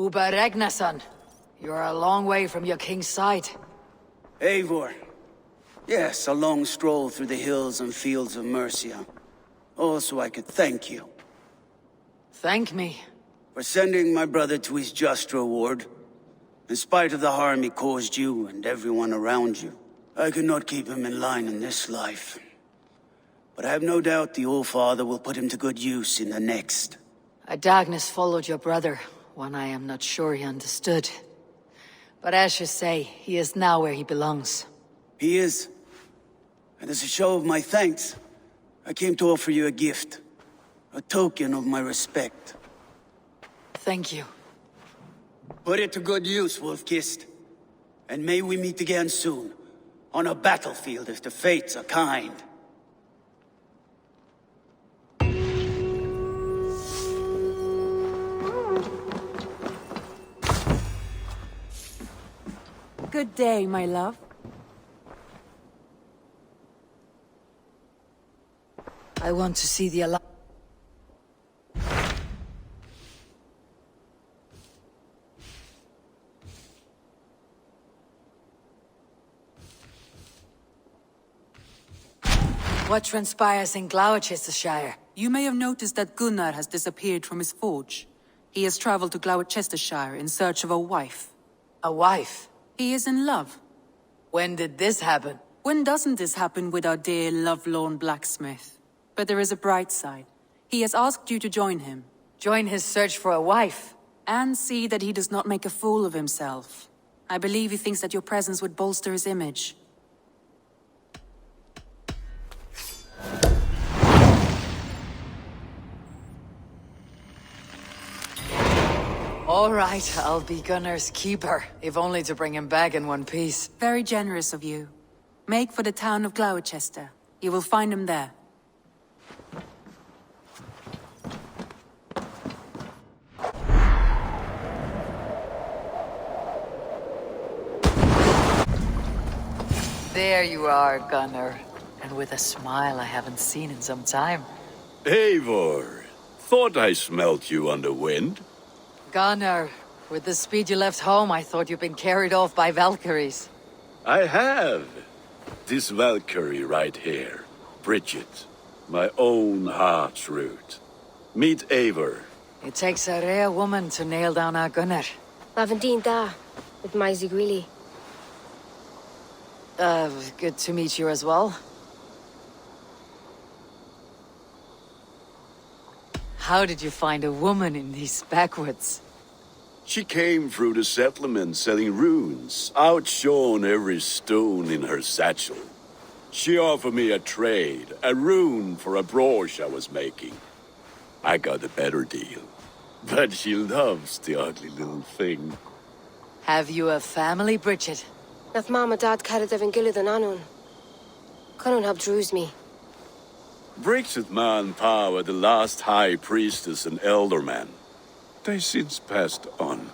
Uber Regnason. You're a long way from your king's side. Eivor. Yes, a long stroll through the hills and fields of Mercia. Also, I could thank you. Thank me. For sending my brother to his just reward. In spite of the harm he caused you and everyone around you, I could not keep him in line in this life. But I have no doubt the Old Father will put him to good use in the next. A darkness followed your brother, one I am not sure he understood. But as you say, he is now where he belongs. He is. And as a show of my thanks, I came to offer you a gift. A token of my respect. Thank you. Put it to good use, Wolf-Kissed. And may we meet again soon. On a battlefield if the fates are kind. Good day, my love. I want to see the Alliance. What transpires in Gloucestershire? You may have noticed that Gunnar has disappeared from his forge. He has traveled to Gloucestershire in search of a wife. A wife? He is in love. When did this happen? When doesn't this happen with our dear lovelorn blacksmith? But there is a bright side. He has asked you to join him. Join his search for a wife? And see that he does not make a fool of himself. I believe he thinks that your presence would bolster his image. All right, I'll be Gunnar's keeper, if only to bring him back in one piece. Very generous of you. Make for the town of Gloucester. You will find him there. There you are, Gunnar. And with a smile I haven't seen in some time. Eivor, thought I smelt you on the wind. Gunnar, with the speed you left home, I thought you'd been carried off by Valkyries. I have. This Valkyrie right here, Bridget, my own heart's root. Meet Eivor. It takes a rare woman to nail down our Gunnar. Lavendine da, with Maisie Greeley. Good to meet you as well. How did you find a woman in these backwoods? She came through the settlement selling runes, outshone every stone in her satchel. She offered me a trade, a rune for a brooch I was making. I got a better deal. But she loves the ugly little thing. Have you a family, Bridget? Nath Mama Dad carried Evan Gillid and Anun. Cannon helped druise me. Bridget Man Pa were the last high priestess and elderman. They since passed on.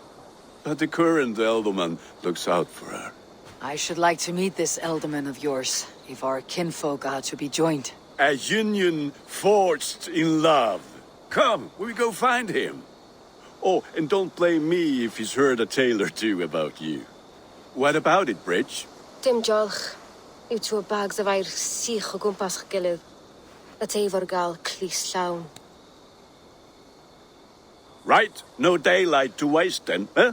But the current elderman looks out for her. I should like to meet this elderman of yours, if our kinfolk are to be joined. A union forged in love. Come, we go find him. Oh, and don't blame me if he's heard a tale or two about you. What about it, Bridge? Dim jolch. You two bags of air sich o gwmpas gilydd. That Eivor gal clis llawn. Right, no daylight to waste then, huh?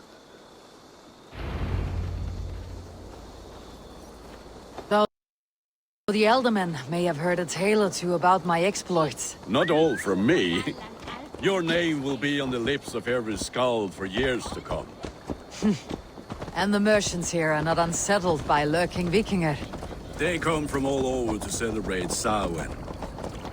Though the elderman may have heard a tale or two about my exploits. Not all from me. Your name will be on the lips of every skald for years to come. And the merchants here are not unsettled by lurking Vikinger. They come from all over to celebrate Samhain.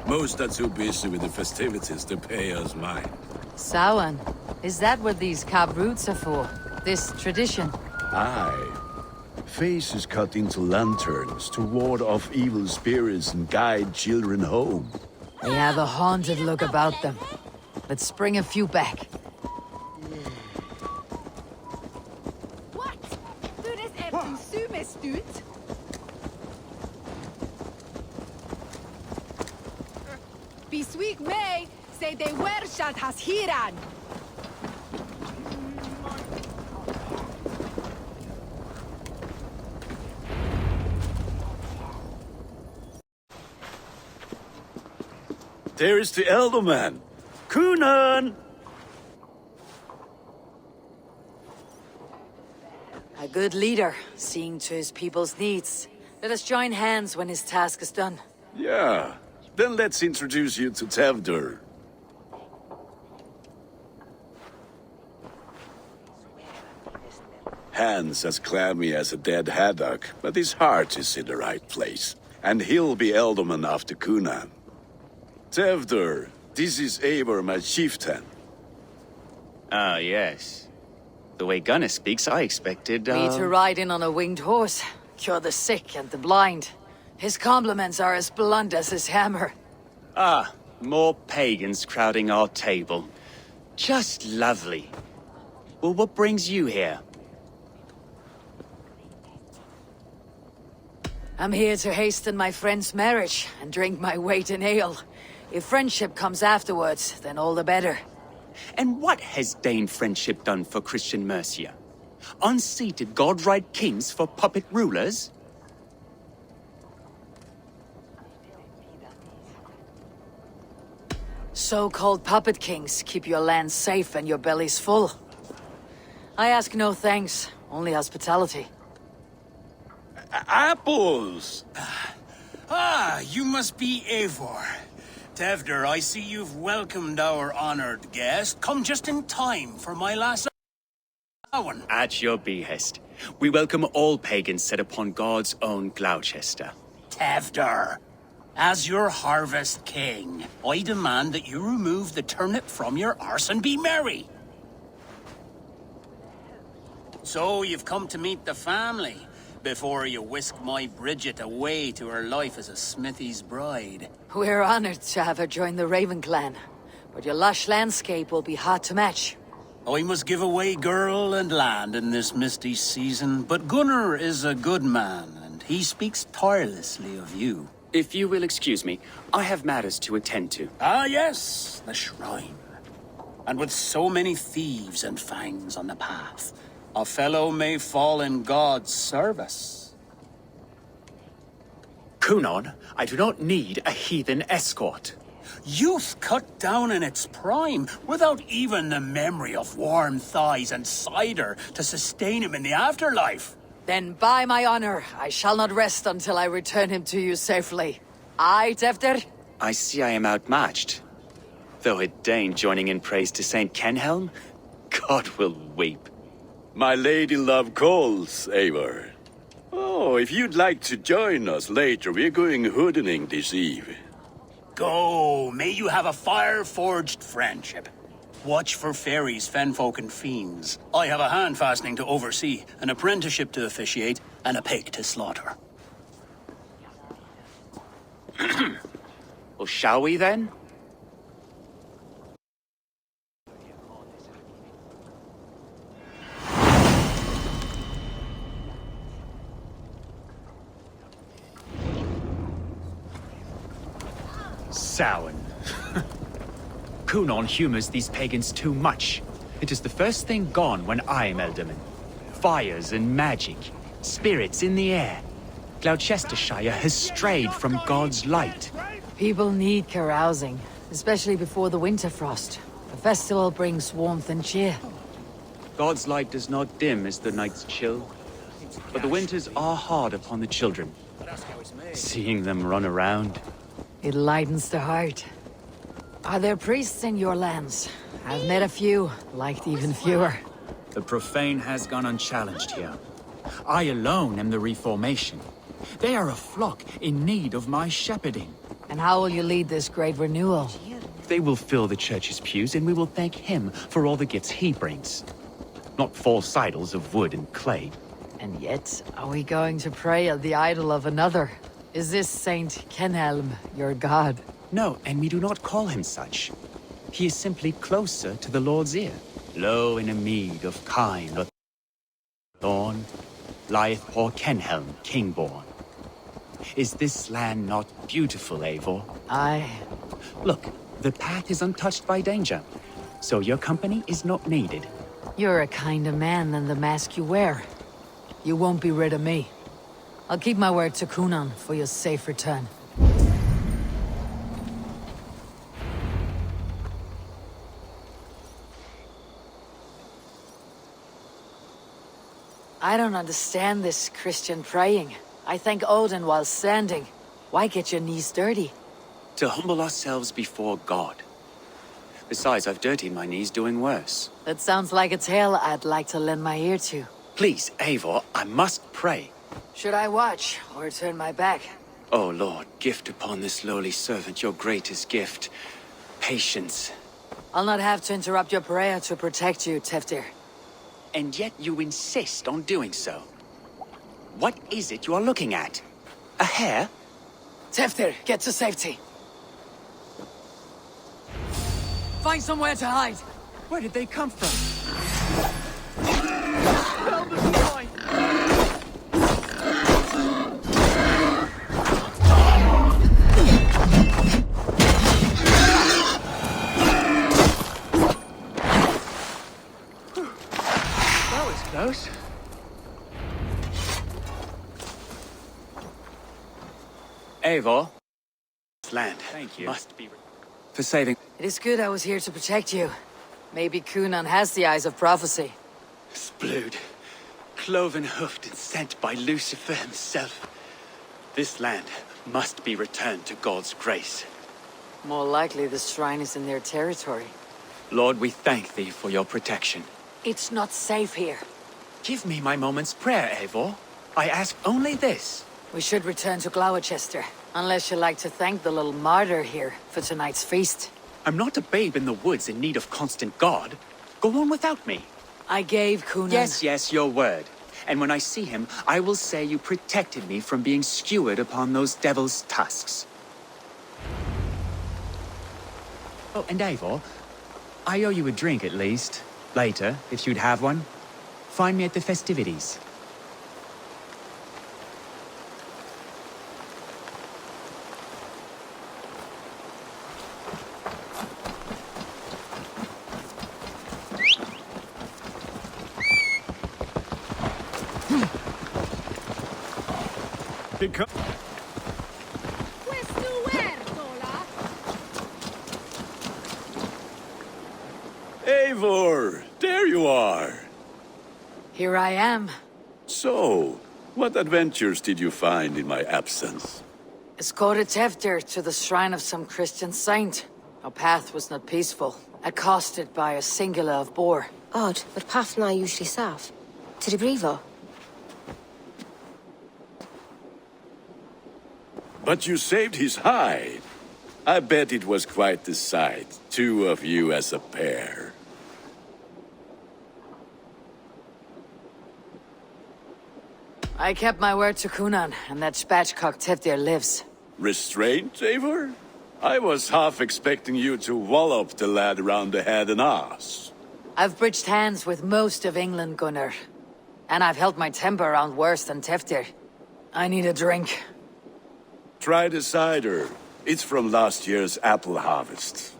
Most are too busy with the festivities to pay us mind. Samhain? Is that what these carved roots are for? This tradition? Aye. Faces cut into lanterns to ward off evil spirits and guide children home. They have a haunted look about them. Let's bring a few back. What? Du, das du sumes ut? Bisweek May say they were shot has hiran. there is the Elderman. Kunan! A good leader, seeing to his people's needs. Let us join hands when his task is done. Yeah. Then let's introduce you to Tevdur. Hands as clammy as a dead haddock, but his heart is in the right place. And he'll be Elderman after Kunan. Tevdur, this is Eivor, my chieftain. Ah, yes. The way Gunnar speaks, I expected, Me to ride in on a winged horse, cure the sick and the blind. His compliments are as blunt as his hammer. Ah, more pagans crowding our table. Just lovely. Well, what brings you here? I'm here to hasten my friend's marriage and drink my weight in ale. If friendship comes afterwards, then all the better. And what has Dane friendship done for Christian Mercia? Unseated godright kings for puppet rulers? So-called puppet kings keep your lands safe and your bellies full. I ask no thanks, only hospitality. Apples! Ah, you must be Eivor. Tevdur, I see you've welcomed our honored guest. Come just in time for my last one. At your behest. We welcome all pagans set upon God's own Gloucester. Tevdur, as your harvest king, I demand that you remove the turnip from your arse and be merry. So you've come to meet the family before you whisk my Bridget away to her life as a smithy's bride. We're honored to have her join the Raven clan, but your lush landscape will be hard to match. I must give away girl and land in this misty season, but Gunnar is a good man, and he speaks tirelessly of you. If you will excuse me, I have matters to attend to. Ah, yes, the shrine. And with so many thieves and fangs on the path, a fellow may fall in God's service. Kunan, I do not need a heathen escort. Youth cut down in its prime, without even the memory of warm thighs and cider to sustain him in the afterlife. Then by my honor, I shall not rest until I return him to you safely. Aye, Tevdur? I see I am outmatched. Though a Dane joining in praise to Saint Kenhelm, God will weep. My lady love calls, Eivor. Oh, if you'd like to join us later, we're going hoodening this eve. Go, may you have a fire-forged friendship. Watch for fairies, fenfolk, and fiends. I have a hand fastening to oversee, an apprenticeship to officiate, and a pig to slaughter. Well, shall we then? Samhain. Kunan humors these pagans too much. It is the first thing gone when I am Elderman. Fires and magic, spirits in the air. Gloucestershire has strayed from God's light. People need carousing, especially before the winter frost. A festival brings warmth and cheer. God's light does not dim as the nights chill, but the winters are hard upon the children. Seeing them run around. It lightens the heart. Are there priests in your lands? I've met a few, liked even fewer. The profane has gone unchallenged here. I alone am the Reformation. They are a flock in need of my shepherding. And how will you lead this great renewal? They will fill the church's pews, and we will thank him for all the gifts he brings. Not false idols of wood and clay. And yet, are we going to pray at the idol of another? Is this Saint Kenhelm your god? No, and we do not call him such. He is simply closer to the Lord's ear. Low in a mead of kine or thorn, lieth poor Kenhelm, king-born. Is this land not beautiful, Eivor? Aye. Look, the path is untouched by danger, so your company is not needed. You're a kinder man than the mask you wear. You won't be rid of me. I'll keep my word to Kunan for your safe return. I don't understand this Christian praying. I thank Odin while standing. Why get your knees dirty? To humble ourselves before God. Besides, I've dirtied my knees doing worse. That sounds like a tale I'd like to lend my ear to. Please, Eivor, I must pray. Should I watch, or turn my back? Oh Lord, gift upon this lowly servant your greatest gift. Patience. I'll not have to interrupt your prayer to protect you, Teftir. And yet you insist on doing so. What is it you are looking at? A hare? Teftir, get to safety. Find somewhere to hide. Where did they come from? That was close. Eivor, this land Thank you. must be for saving. It is good I was here to protect you. Maybe Kunan has the eyes of prophecy. Splood, cloven-hoofed and sent by Lucifer himself. This land must be returned to God's grace. More likely the shrine is in their territory. Lord, we thank thee for your protection. It's not safe here. Give me my moment's prayer, Eivor. I ask only this. We should return to Gloucester, unless you like to thank the little martyr here for tonight's feast. I'm not a babe in the woods in need of constant guard. Go on without me. I gave Kunan... Yes, your word. And when I see him, I will say you protected me from being skewered upon those devil's tusks. Oh, and Eivor, I owe you a drink at least. Later, if you'd have one. Find me at the festivities. Questo Erdola? Eivor, there you are. Here I am. So, what adventures did you find in my absence? Escorted Teftir to the shrine of some Christian saint. Our path was not peaceful. Accosted by a singular of boar. Odd, but Pathna usually sav. To the Brivo. But you saved his hide. I bet it was quite the sight, two of you as a pair. I kept my word to Kunan, and that spatchcock Teftir lives. Restraint, Eivor? I was half expecting you to wallop the lad around the head and ass. I've bridged hands with most of England, Gunnar. And I've held my temper around worse than Teftir. I need a drink. Try the cider. It's from last year's apple harvest.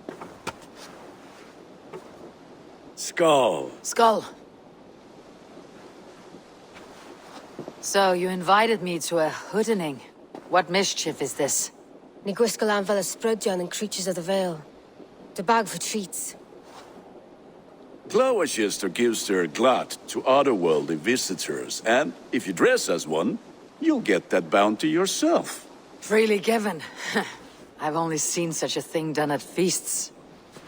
Skull. Skull. So, you invited me to a hoodening. What mischief is this? Ní gwisgail vela sprudjan and creatures of the Vale. The bag for treats. Gloucester gives their glut to otherworldly visitors, and if you dress as one, you'll get that bounty yourself. Freely given. I've only seen such a thing done at feasts.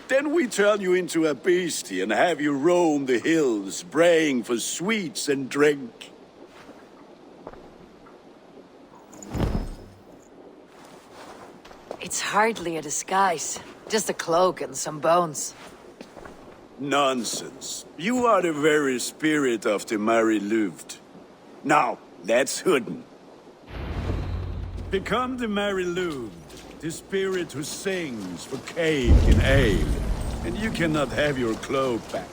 Then we turn you into a beastie and have you roam the hills, braying for sweets and drink. It's hardly a disguise. Just a cloak and some bones. Nonsense. You are the very spirit of the Mary Louved. Now, let's hooden. Become the Mary Louved, the spirit who sings for cake and ale. And you cannot have your cloak back.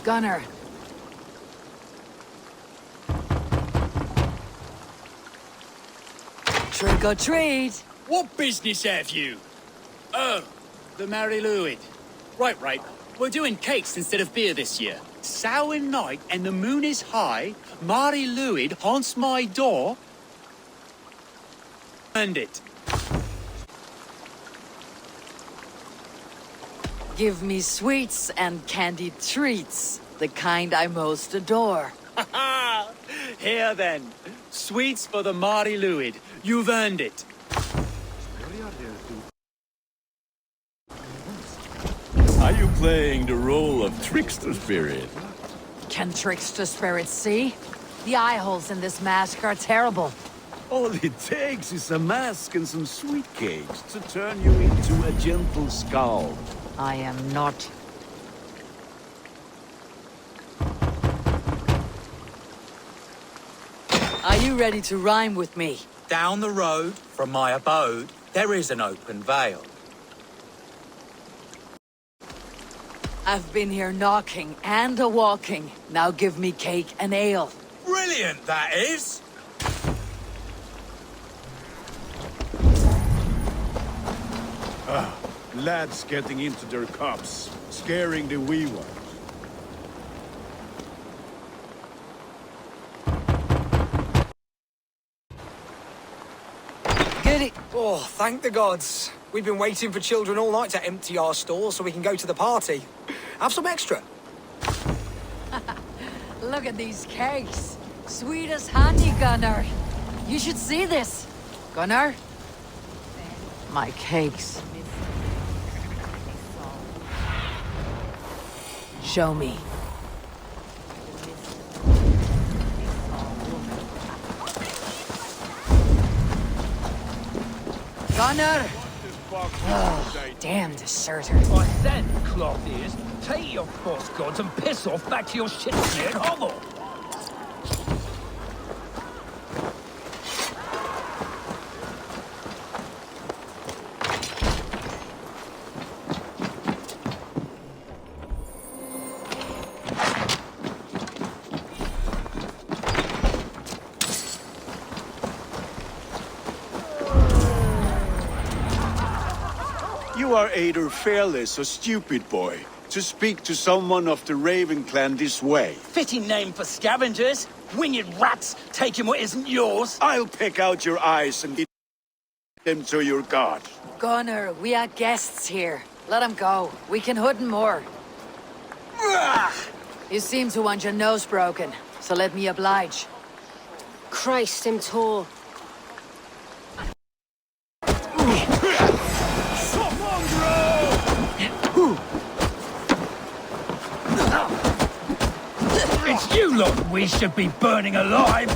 Gunnar. Trick or treat! What business have you? Oh, the Mary Louid. Right. We're doing cakes instead of beer this year. Samhain night and the moon is high. Mary Louid haunts my door. And it. Give me sweets and candied treats, the kind I most adore. Here then. Sweets for the Mari Luid. You've earned it. Are you playing the role of trickster spirit? Can trickster spirits see? The eye holes in this mask are terrible. All it takes is a mask and some sweet cakes to turn you into a gentle skull. I am not. Are you ready to rhyme with me? Down the road from my abode, there is an open vale. I've been here knocking and a-walking. Now give me cake and ale. Brilliant, that is! Lads getting into their cups, scaring the wee ones. Goody. Oh, thank the gods. We've been waiting for children all night to empty our stores so we can go to the party. Have some extra. Look at these cakes. Sweet as honey, Gunnar. You should see this. Gunnar? My cakes. Show me. Gunnar! Oh, damn deserter. I said, cloth ears, take your false gods and piss off back to your shit-smeared hovel. You are either fearless or stupid, boy, to speak to someone of the Raven clan this way. Fitting name for scavengers. Winged rats taking what isn't yours. I'll pick out your eyes and get them to your god. Gunnar, we are guests here. Let him go. We can hood him more. You seem to want your nose broken, so let me oblige. Christ, him tall. It's you lot we should be burning alive.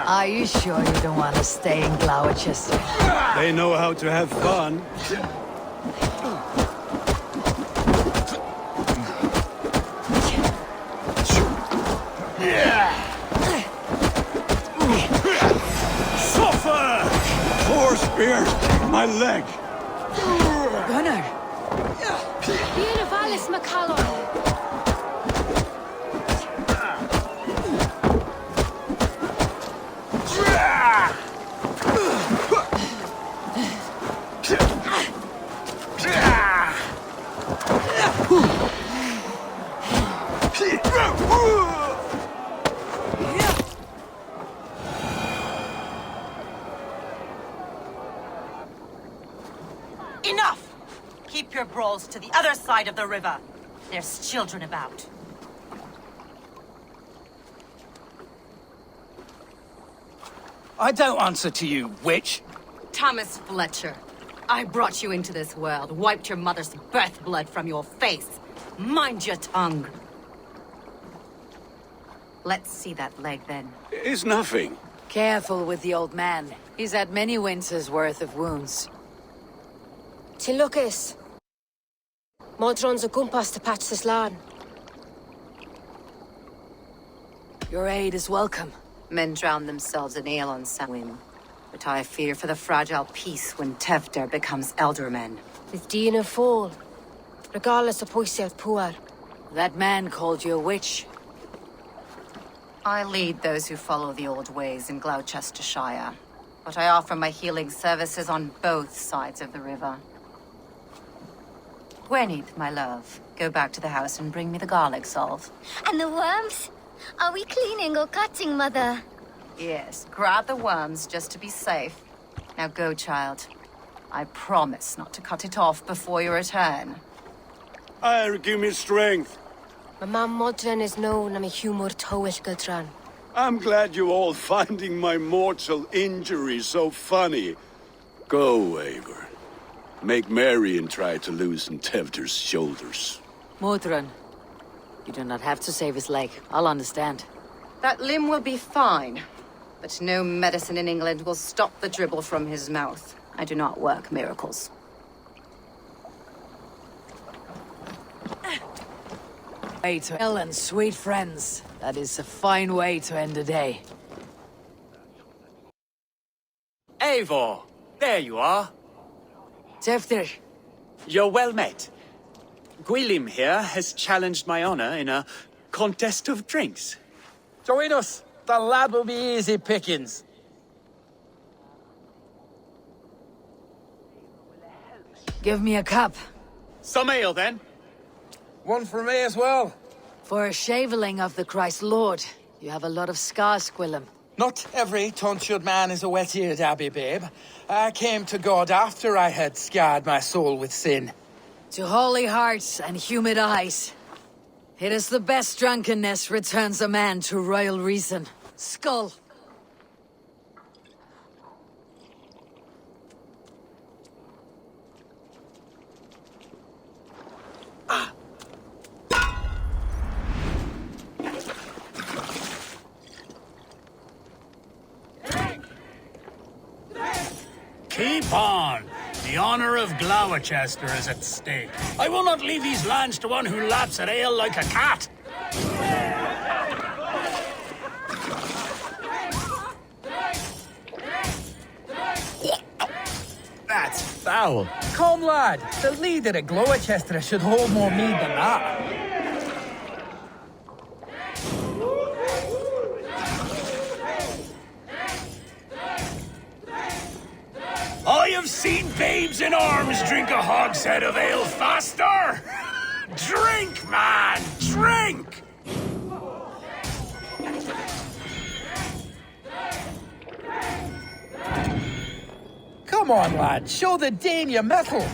Are you sure you don't want to stay in Gloucester? They know how to have fun. Suffer! Poor spear! My leg! Gunnar! Bíana Valis McCallum. Enough! Keep your brawls to the other side of the river. There's children about. I don't answer to you, witch. Thomas Fletcher, I brought you into this world, wiped your mother's birth blood from your face. Mind your tongue. Let's see that leg, then. It's nothing. Careful with the old man. He's had many winters' worth of wounds. Tilukis. Modron's a gumpas to patch this land. Your aid is welcome. Men drown themselves in ale on Samhain. But I fear for the fragile peace when Tevder becomes eldermen. With Dina fall. Regardless of Poisiat Puar. That man called you a witch. I lead those who follow the old ways in Gloucestershire. But I offer my healing services on both sides of the river. Gweneth, my love, go back to the house and bring me the garlic salve. And the worms? Are we cleaning or cutting, Mother? Yes, grab the worms just to be safe. Now go, child. I promise not to cut it off before your return. Give me strength. My mam modren is known am humor tywyll gydran. I'm glad you all finding my mortal injury so funny. Go, Eivor. Make merry and try to loosen Tevder's shoulders. Modron, you do not have to save his leg. I'll understand. That limb will be fine, but no medicine in England will stop the dribble from his mouth. I do not work miracles. Way to Ellen, sweet friends. That is a fine way to end the day. Eivor, there you are. Tefter. You're well met. Gwilym here has challenged my honor in a contest of drinks. Join us. The lad will be easy pickings. Give me a cup. Some ale, then. One for me as well. For a shaveling of the Christ Lord, you have a lot of scars, Gwilym. Not every tonsured man is a wet-eared abbey, babe. I came to God after I had scarred my soul with sin. To holy hearts and humid eyes. It is the best drunkenness returns a man to royal reason. Skull. Keep on! The honor of Gloucester is at stake. I will not leave these lands to one who laps at ale like a cat. That's foul. Come, lad. The leader of Gloucester should hold more mead than that. I have seen babes in arms drink a hogshead of ale faster! Drink, man! Drink! Come on, lad. Show the dame your mettle.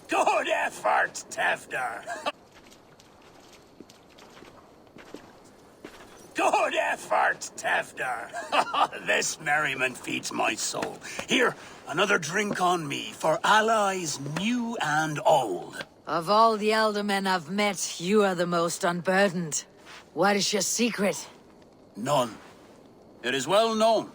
Good effort, Tevder! Good effort, Tevder! This merriment feeds my soul. Here, another drink on me for allies new and old. Of all the elder men I've met, you are the most unburdened. What is your secret? None. It is well known.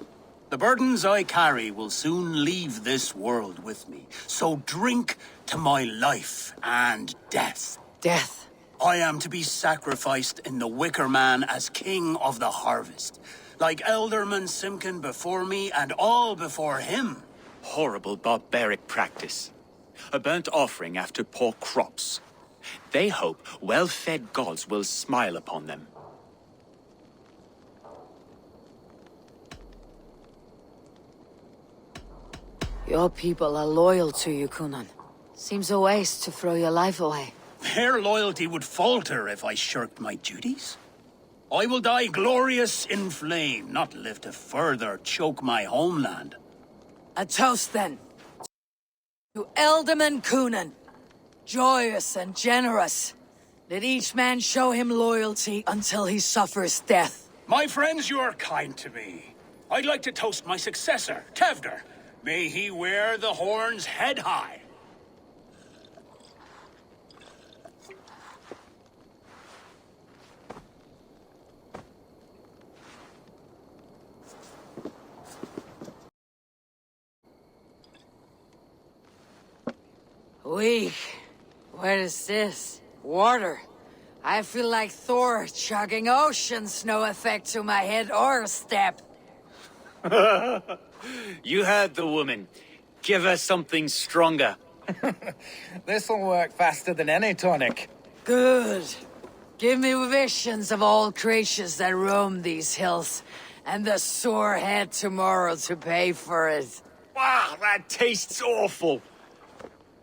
The burdens I carry will soon leave this world with me. So drink to my life and death. Death? I am to be sacrificed in the Wicker Man as king of the harvest. Like Elderman Simkin before me and all before him. Horrible barbaric practice. A burnt offering after poor crops. They hope well-fed gods will smile upon them. Your people are loyal to you, Kunan. Seems a waste to throw your life away. Their loyalty would falter if I shirked my duties. I will die glorious in flame, not live to further choke my homeland. A toast, then. To Elderman Kunan. Joyous and generous. Let each man show him loyalty until he suffers death. My friends, you are kind to me. I'd like to toast my successor, Tevder. May he wear the horns head high. Weak. What is this? Water. I feel like Thor chugging oceans, no effect to my head or step. You heard the woman. Give her something stronger. This'll work faster than any tonic. Good. Give me visions of all creatures that roam these hills, and the sore head tomorrow to pay for it. Wow, that tastes awful.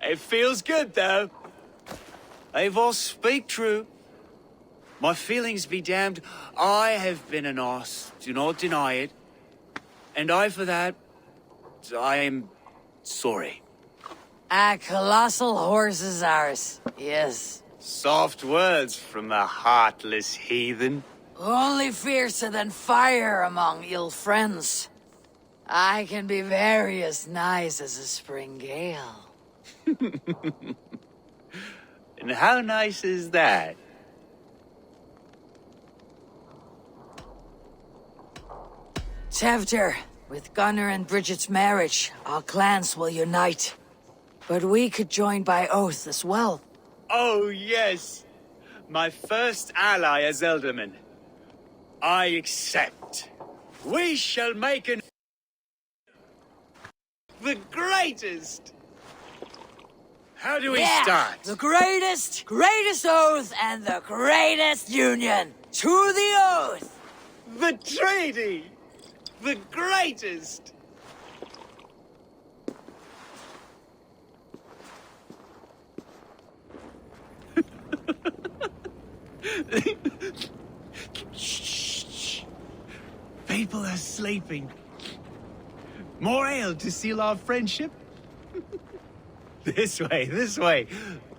It feels good, though. Eivor, speak true. My feelings be damned. I have been an arse, do not deny it. And I, for that, I am sorry. A colossal horse is ours, yes. Soft words from the heartless heathen. Only fiercer than fire among ill friends. I can be very as nice as a spring gale. And how nice is that? Tevder, with Gunnar and Bridget's marriage, our clans will unite. But we could join by oath as well. Oh, yes. My first ally as Elderman. I accept. We shall make an... the greatest! How do we start? The greatest oath and the greatest union. To the oath! The treaty! The greatest! Shh. People are sleeping. More ale to seal our friendship? This way.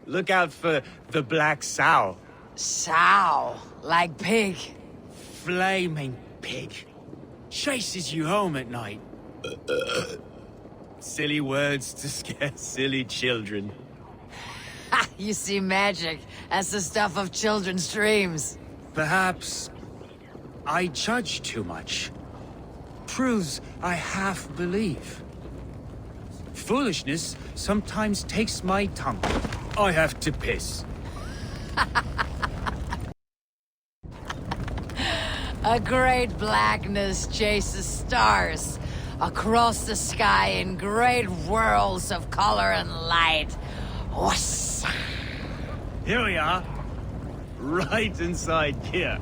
Look out for the black sow. Sow, like pig. Flaming pig. Chases you home at night. Silly words to scare silly children. Ha! You see magic. That's the stuff of children's dreams. Perhaps I judge too much. Truths I half believe. Foolishness sometimes takes my tongue. I have to piss. A great blackness chases stars across the sky in great whirls of color and light. Whoosh! Here we are. Right inside here.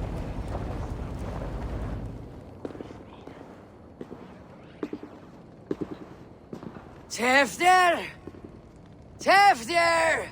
Tefter! Tefter!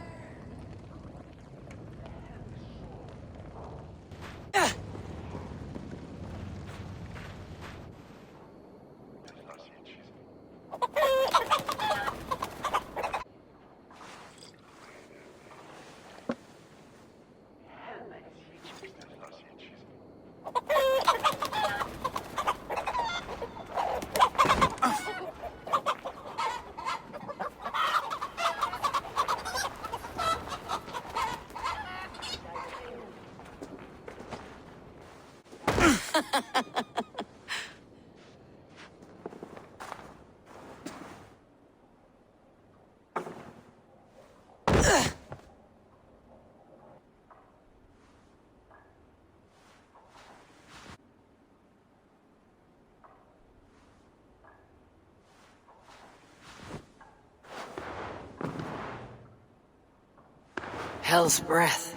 Hell's breath.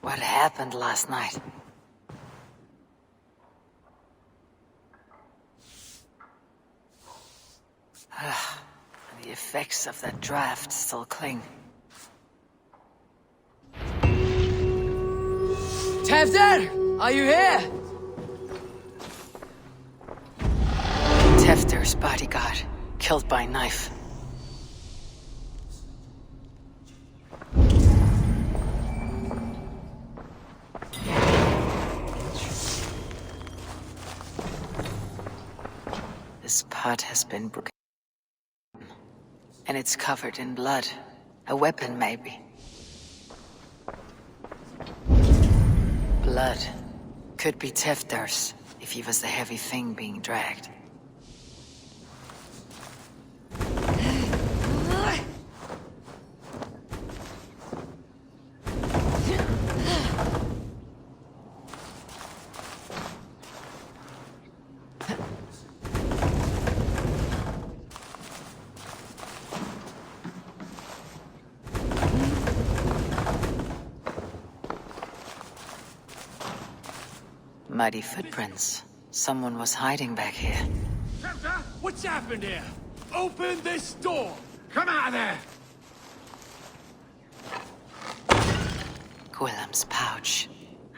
What happened last night? The effects of that draft still cling. Tefter! Are you here? Tefter's bodyguard, killed by knife. This pot has been broken, and it's covered in blood. A weapon, maybe. Blood. Could be Tefter's, if he was the heavy thing being dragged. Muddy footprints. Someone was hiding back here. What's happened here? Open this door! Come out of there! Gwilym's pouch.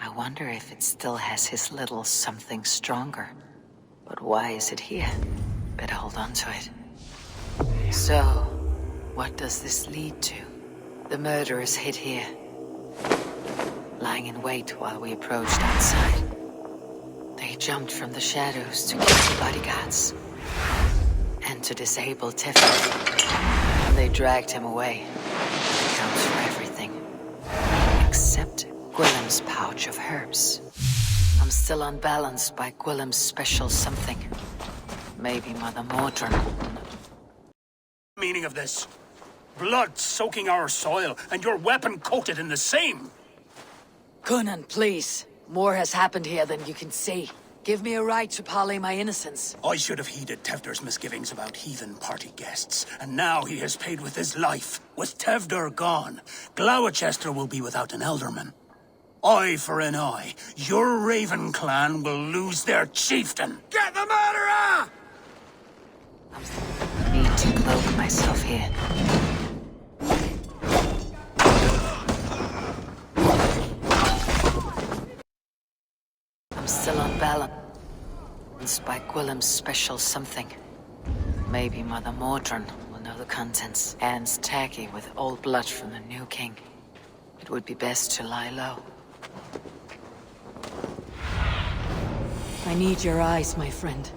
I wonder if it still has his little something stronger. But why is it here? Better hold on to it. So, what does this lead to? The murderers hid here, lying in wait while we approached outside. They jumped from the shadows to kill the bodyguards and to disable Teferi. And they dragged him away. It counts for everything. Except Gwilym's pouch of herbs. I'm still unbalanced by Gwilym's special something. Maybe Mother Mordred. Meaning of this? Blood soaking our soil, and your weapon coated in the same! Coonan, please. More has happened here than you can see. Give me a right to parley my innocence. I should have heeded Tevder's misgivings about heathen party guests, and now he has paid with his life. With Tevder gone, Gloucester will be without an ealdorman. Eye for an eye. Your Raven clan will lose their chieftain. Get the murderer! I need to cloak myself here. I'm still unbalanced by Gwilym's special something. Maybe Mother Mordred will know the contents. Hands tacky with old blood from the new king. It would be best to lie low. I need your eyes, my friend.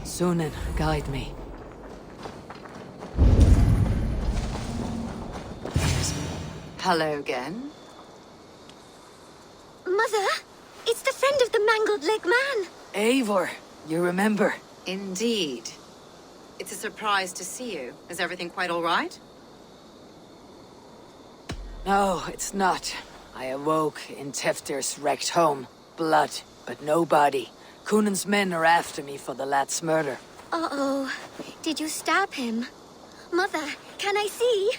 Sunan, guide me. Hello again. Mother, it's the friend of the mangled leg man. Eivor, you remember? Indeed. It's a surprise to see you. Is everything quite all right? No, it's not. I awoke in Tefder's wrecked home. Blood, but no body. Coonan's men are after me for the lad's murder. Uh-oh. Did you stab him? Mother, can I see?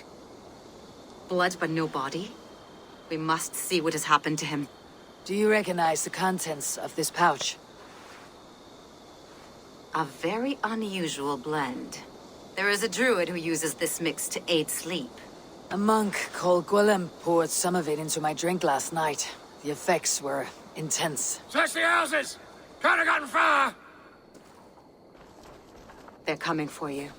Blood but no body? We must see what has happened to him. Do you recognize the contents of this pouch? A very unusual blend. There is a druid who uses this mix to aid sleep. A monk called Gwilym poured some of it into my drink last night. The effects were intense. Search the houses! Can't have gotten far! They're coming for you.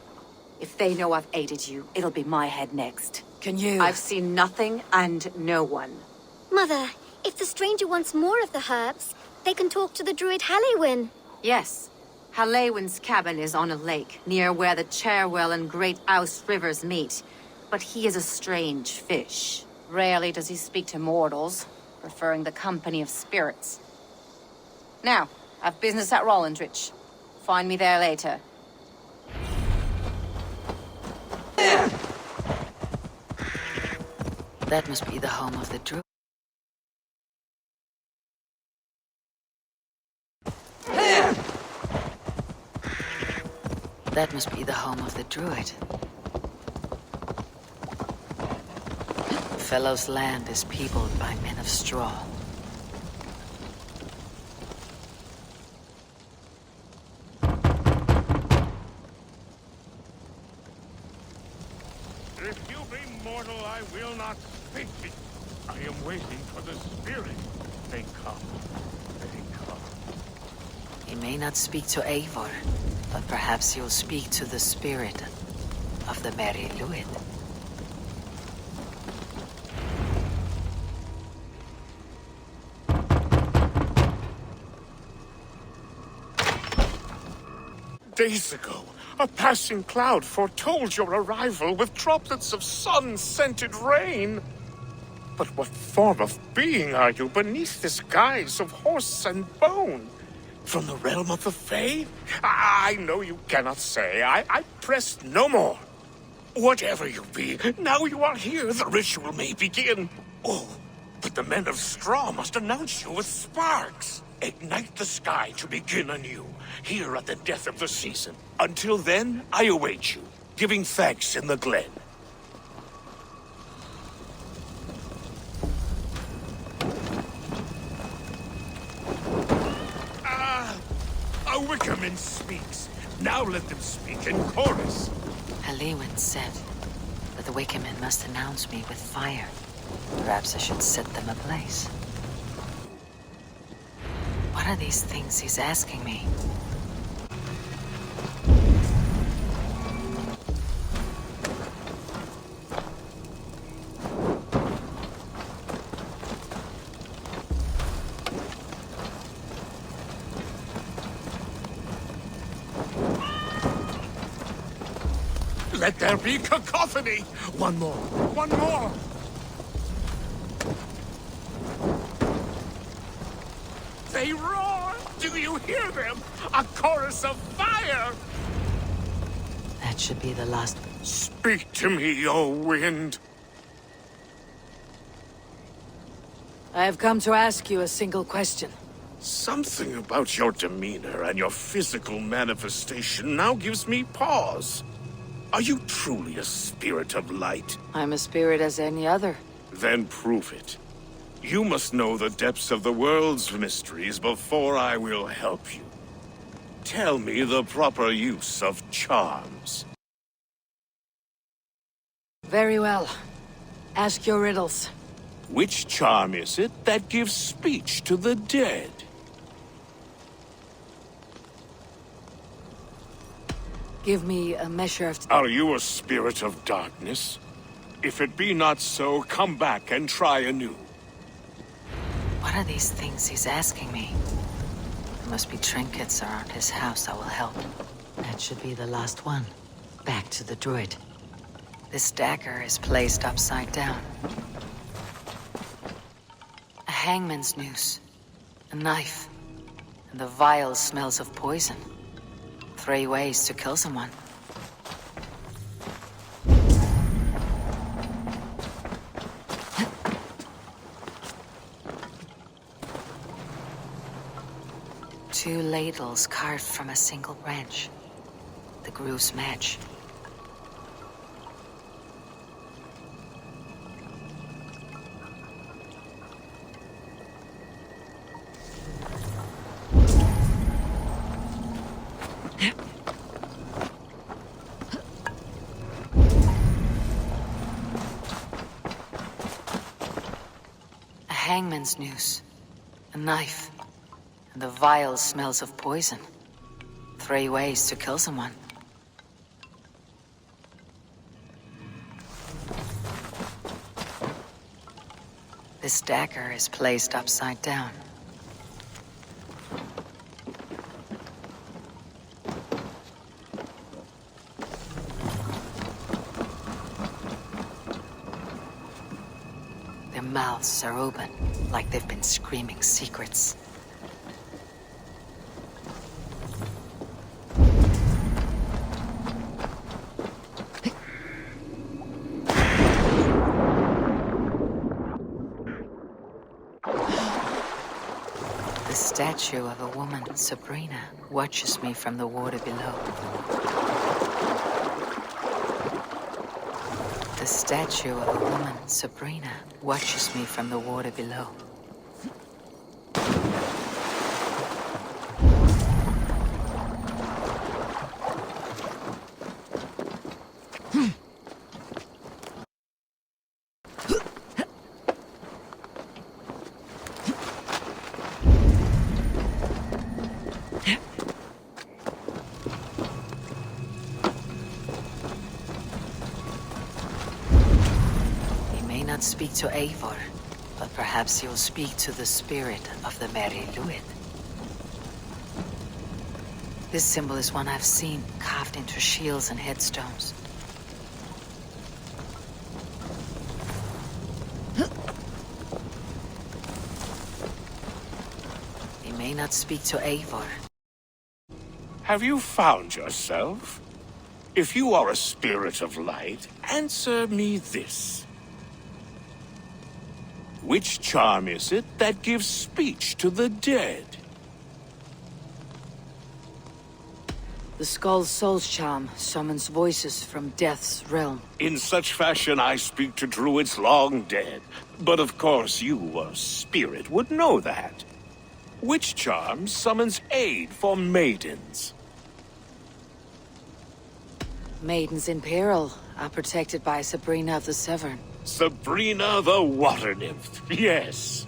If they know I've aided you, it'll be my head next. Can you? I've seen nothing and no one. Mother, if the stranger wants more of the herbs, they can talk to the druid Halewyn. Yes. Halewyn's cabin is on a lake, near where the Cherwell and Great Ouse rivers meet. But he is a strange fish. Rarely does he speak to mortals, preferring the company of spirits. Now, I've business at Rollindrich. Find me there later. That must be the home of the druid. That must be the home of the druid. Fellow's land is peopled by men of straw. If you be mortal, I will not speak to you. I am waiting for the spirit. They come. They come. He may not speak to Eivor, but perhaps he'll speak to the spirit of the Mary Luid. Days ago, a passing cloud foretold your arrival with droplets of sun-scented rain. But what form of being are you beneath this guise of horse and bone? From the realm of the Fae? I know you cannot say. I press no more. Whatever you be, now you are here, the ritual may begin. Oh, but the men of straw must announce you with sparks. Ignite the sky to begin anew, here at the death of the season. Until then, I await you, giving thanks in the glen. A Wickerman speaks. Now let them speak in chorus. Halewin said that the Wickermen must announce me with fire. Perhaps I should set them ablaze. What are these things he's asking me? Let there be cacophony! One more! One more! They roar! Do you hear them? A chorus of fire! That should be the last. Speak to me, O wind! I have come to ask you a single question. Something about your demeanor and your physical manifestation now gives me pause. Are you truly a spirit of light? I'm a spirit as any other. Then prove it. You must know the depths of the world's mysteries before I will help you. Tell me the proper use of charms. Very well. Ask your riddles. Which charm is it that gives speech to the dead? Give me a measure of... Are you a spirit of darkness? If it be not so, come back and try anew. What are these things he's asking me? There must be trinkets around his house that will help. That should be the last one. Back to the druid. This dagger is placed upside down. A hangman's noose. A knife. And the vial smells of poison. 3 ways to kill someone. Two ladles carved from a single branch. The grooves match. A hangman's noose. A knife. And the vial smells of poison. 3 ways to kill someone. This dagger is placed upside down. Their mouths are open, like they've been screaming secrets. The statue of a woman, Sabrina, watches me from the water below. The statue of a woman, Sabrina, watches me from the water below. Speak to Eivor, but perhaps he'll speak to the spirit of the Mary Luid. This symbol is one I've seen carved into shields and headstones. He may not speak to Eivor? Have you found yourself? If you are a spirit of light, answer me this. Which charm is it that gives speech to the dead? The Skull's Soul's charm summons voices from Death's realm. In such fashion I speak to druids long dead. But of course you, a spirit, would know that. Which charm summons aid for maidens? Maidens in peril are protected by Sabrina of the Severn. Sabrina the Water Nymph, yes.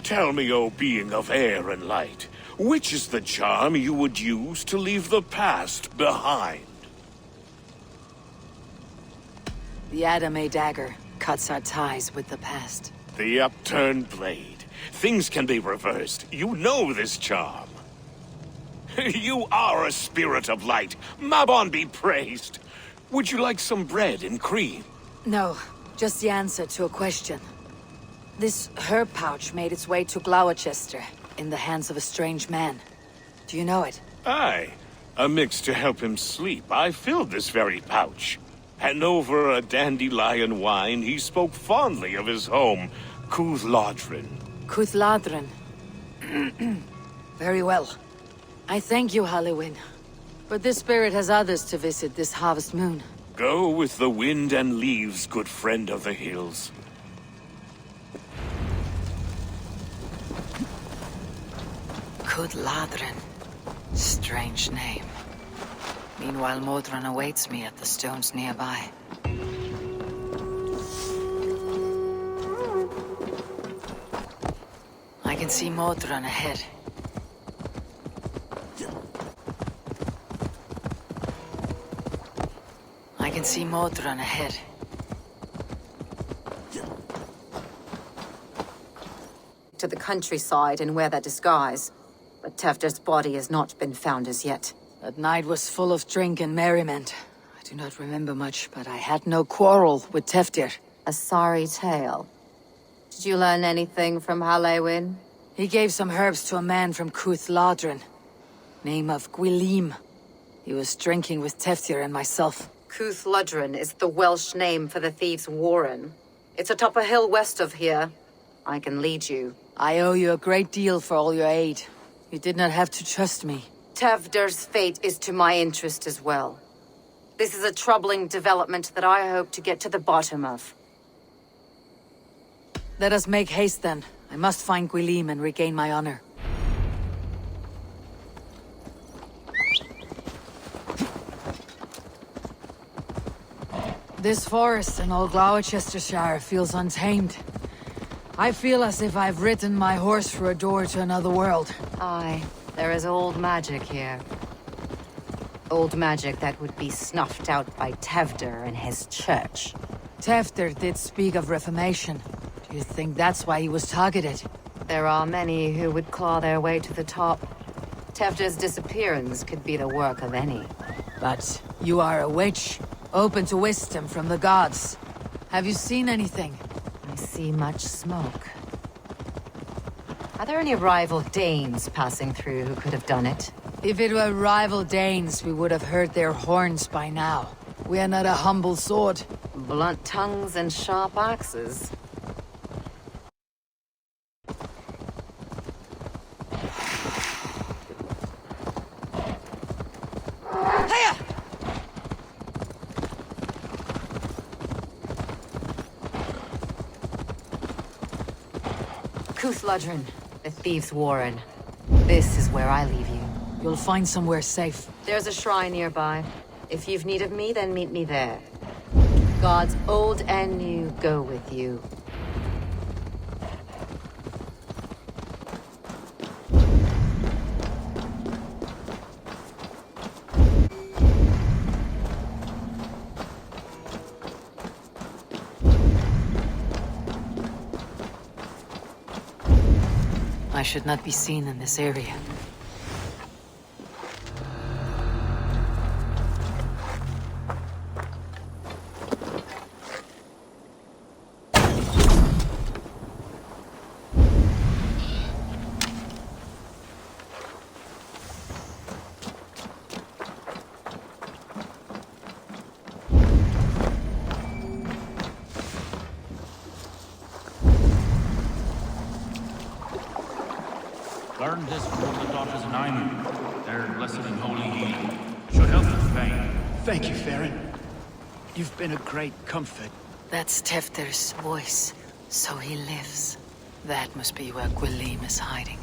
Tell me, O being of air and light, which is the charm you would use to leave the past behind? The Adame dagger cuts our ties with the past. The upturned blade. Things can be reversed. You know this charm. You are a spirit of light. Mabon be praised. Would you like some bread and cream? No, just the answer to a question. This herb pouch made its way to Gloucester in the hands of a strange man. Do you know it? Aye. A mix to help him sleep. I filled this very pouch. And over a dandelion wine, he spoke fondly of his home, Cuthladrin. Cuthladrin. Very well. I thank you, Halliwyn. But this spirit has others to visit this harvest moon. Go with the wind and leaves, good friend of the hills. Cuthladrin. Strange name. Meanwhile, Modron awaits me at the stones nearby. I can see Modron ahead. I can see Modron ahead. To the countryside and wear that disguise. But Tefder's body has not been found as yet. That night was full of drink and merriment. I do not remember much, but I had no quarrel with Tefdir. A sorry tale. Did you learn anything from Halliwyn? He gave some herbs to a man from Cuthladrin. Name of Gwylim. He was drinking with Tefdir and myself. Cuthladrin is the Welsh name for the thieves' warren. It's atop a hill west of here. I can lead you. I owe you a great deal for all your aid. You did not have to trust me. Tefder's fate is to my interest as well. This is a troubling development that I hope to get to the bottom of. Let us make haste then. I must find Gwylim and regain my honor. This forest in all Gloucestershire feels untamed. I feel as if I've ridden my horse through a door to another world. Aye, there is old magic here. Old magic that would be snuffed out by Tefder and his church. Tefder did speak of reformation. Do you think that's why he was targeted? There are many who would claw their way to the top. Tefder's disappearance could be the work of any. But you are a witch, open to wisdom from the gods. Have you seen anything? I see much smoke. Are there any rival Danes passing through who could have done it? If it were rival Danes, we would have heard their horns by now. We are not a humble sword. Blunt tongues and sharp axes. Cuthladrin, the thieves' warren. This is where I leave you. You'll find somewhere safe. There's a shrine nearby. If you've need of me, then meet me there. Gods old and new go with you. I should not be seen in this area. watches in Aimu. Their blessed and holy healing should help you faint. Thank you, Farron. You've been a great comfort. That's Tefter's voice, so he lives. That must be where Gwilym is hiding.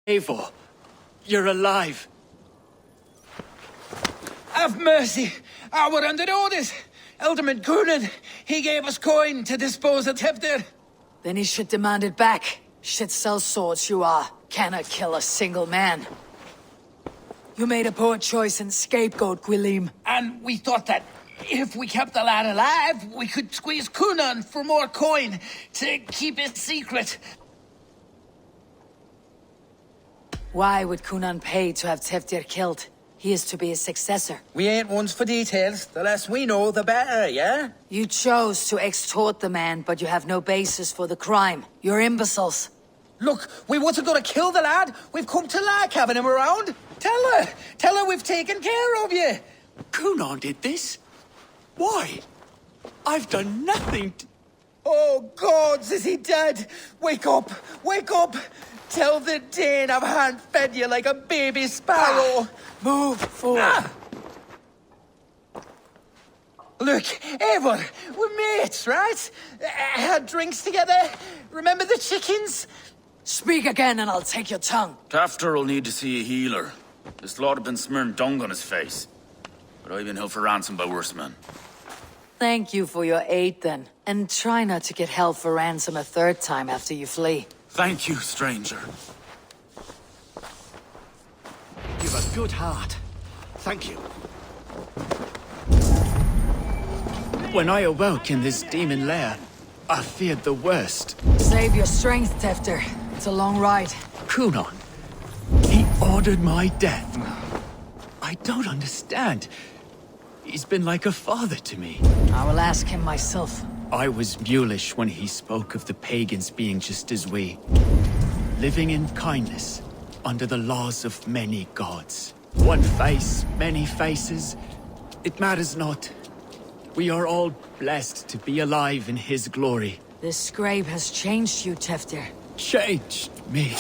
Eivor, you're alive. Have mercy! We're under orders! Alderman Coonan, he gave us coin to dispose of Tefter. Then he should demand it back. Shit sells swords you are. Cannot kill a single man. You made a poor choice in scapegoat, Gwilym. And we thought that if we kept the lad alive, we could squeeze Coonan for more coin to keep it secret. Why would Coonan pay to have Teftir killed? He is to be his successor. We ain't ones for details. The less we know, the better, yeah? You chose to extort the man, but you have no basis for the crime. You're imbeciles. Look, we wasn't gonna kill the lad. We've come to like having him around. Tell her we've taken care of you. Coonan did this? Why? I've done nothing to... Oh, gods, is he dead? Wake up! Wake up! Tell the Dane I've hand-fed you like a baby sparrow. Move forward. Look, Eivor, we're mates, right? Had drinks together. Remember the chickens? Speak again and I'll take your tongue. Tafter will need to see a healer. This lord have been smearing dung on his face. But I've been held for ransom by worse men. Thank you for your aid then. And try not to get held for ransom a third time after you flee. Thank you, stranger. You've a good heart. Thank you. When I awoke in this demon lair, I feared the worst. Save your strength, Tefter. It's a long ride. Coonan, he ordered my death. I don't understand. He's been like a father to me. I will ask him myself. I was mulish when he spoke of the pagans being just as we. Living in kindness, under the laws of many gods. One face, many faces. It matters not. We are all blessed to be alive in his glory. This scrape has changed you, Tefter. Changed me.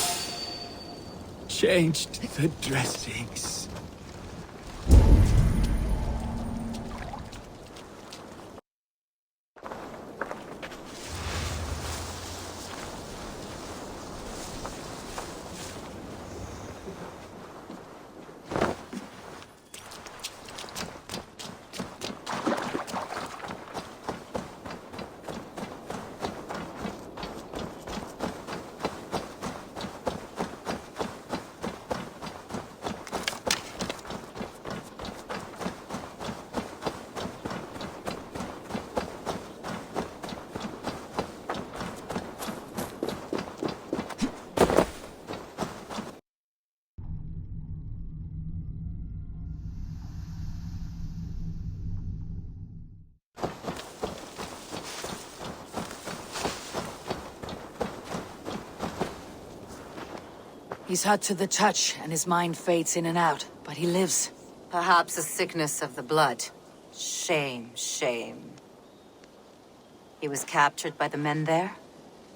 Changed the dressings. He's hot to the touch, and his mind fades in and out, but he lives. Perhaps a sickness of the blood. Shame, shame. He was captured by the men there?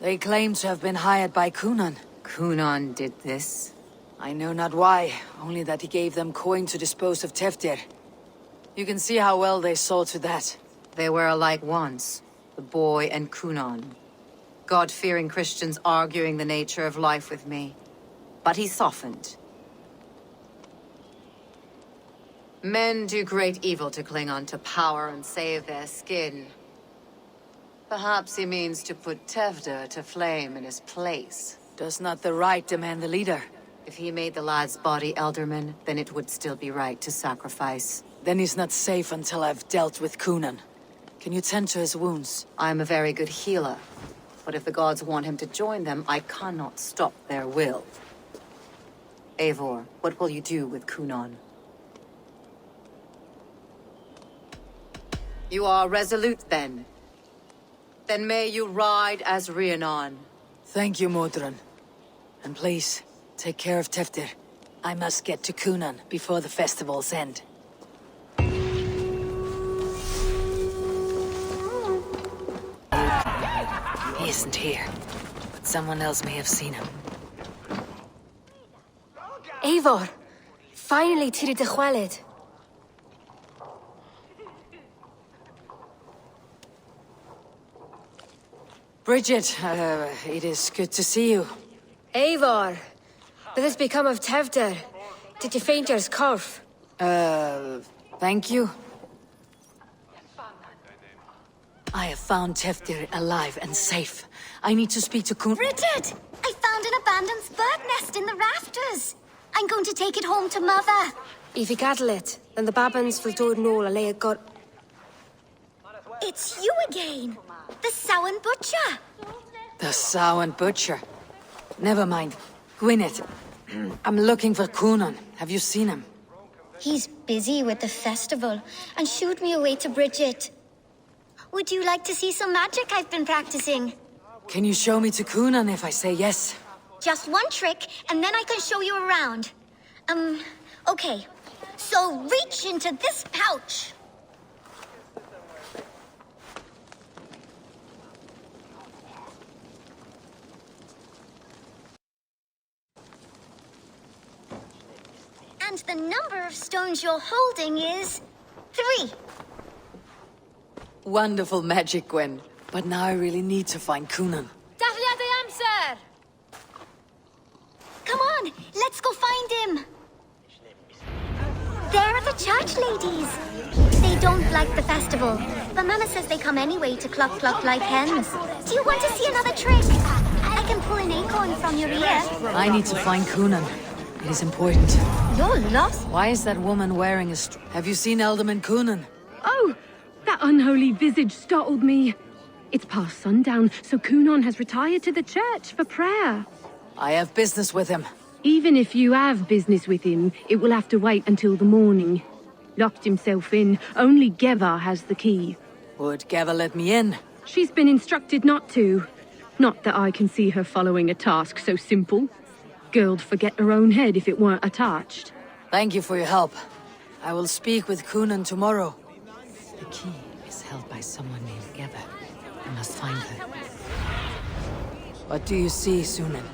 They claim to have been hired by Cunan. Cunan did this? I know not why, only that he gave them coin to dispose of Teftir. You can see how well they saw to that. They were alike once, the boy and Cunan. God-fearing Christians arguing the nature of life with me. But he softened. Men do great evil to cling on to power and save their skin. Perhaps he means to put Tevder to flame in his place. Does not the right demand the leader? If he made the lad's body Elderman, then it would still be right to sacrifice. Then he's not safe until I've dealt with Cunan. Can you tend to his wounds? I'm a very good healer. But if the gods want him to join them, I cannot stop their will. Eivor, what will you do with Cunan? You are resolute, then. Then may you ride as Rhiannon. Thank you, Modron. And please, take care of Teftir. I must get to Cunan before the festival's end. He isn't here, but someone else may have seen him. Eivor! Finally, Tiri de Chwaled. Bridget, it is good to see you. Eivor! What has become of Tevder? Did you faint your scarf? Thank you. I have found Teftir alive and safe. I need to speak to Kun- Bridget! I found an abandoned bird nest in the rafters. I'm going to take it home to Mother. If you cattle it, then the Babans will do it all and lay a god. It's you again! The Samhain Butcher! The Samhain Butcher. Never mind. Gwyneth, I'm looking for Cunan. Have you seen him? He's busy with the festival and shooed me away to Bridget. Would you like to see some magic I've been practicing? Can you show me to Cunan if I say yes? Just one trick, and then I can show you around. Okay. So reach into this pouch. And the number of stones you're holding is 3. Wonderful magic, Gwen. But now I really need to find Cunan. Dahlia the answer! Come on, let's go find him. There are the church ladies. They don't like the festival, but Mama says they come anyway to cluck cluck like hens. Do you want to see another trick? I can pull an acorn from your ear. I need to find Cunan. It is important. You're lost? Why is that woman wearing a Have you seen Alderman Cunan? Oh, that unholy visage startled me. It's past sundown, so Cunan has retired to the church for prayer. I have business with him. Even if you have business with him, it will have to wait until the morning. Locked himself in. Only Geva has the key. Would Geva let me in? She's been instructed not to. Not that I can see her following a task so simple. Girl'd forget her own head if it weren't attached. Thank you for your help. I will speak with Cunan tomorrow. The key is held by someone named Geva. I must find her. What do you see, Sunan?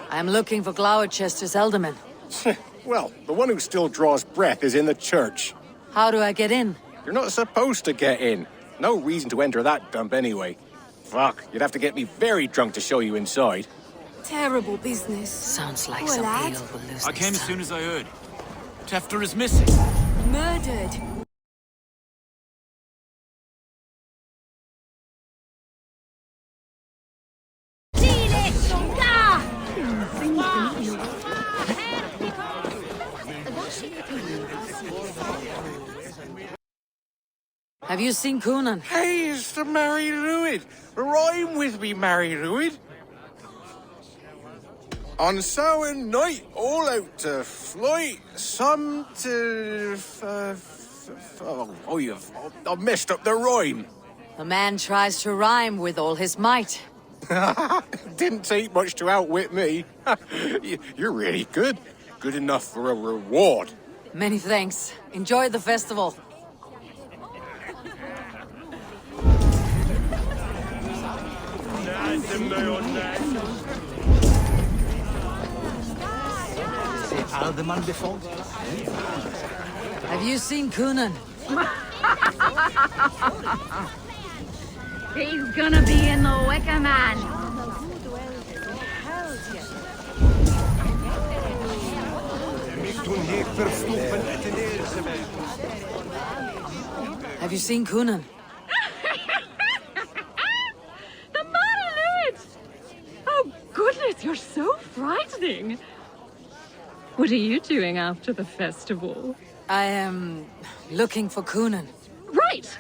I'm looking for Gloucester's Elderman. Well, the one who still draws breath is in the church. How do I get in? You're not supposed to get in. No reason to enter that dump anyway. Fuck, you'd have to get me very drunk to show you inside. Terrible business. Sounds like Poor some lad. deal will lose I came this as soon time. as I heard. Tefter is missing. Murdered. Have you seen Cunan? Hey, it's the Mary Lwyd. Rhyme with me, Mary Lwyd. On Samhain night, all out to flight, some to... I've messed up the rhyme. The man tries to rhyme with all his might. Didn't take much to outwit me. You're really good. Good enough for a reward. Many thanks. Enjoy the festival. Have you seen Coonan? He's gonna be in the Wicker Man. Have you seen Coonan? The Marlid! Oh, goodness, you're so frightening. What are you doing after the festival? I am looking for Coonan. Right.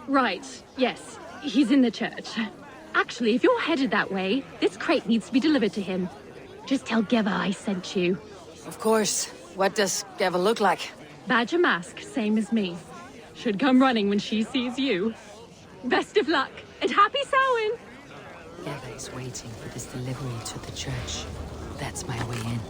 Right, yes. He's in the church. Actually, if you're headed that way, this crate needs to be delivered to him. Just tell Geva I sent you. Of course. What does Geva look like? Badger mask, same as me. Should come running when she sees you. Best of luck, and happy Samhain! Geva is waiting for this delivery to the church. That's my way in.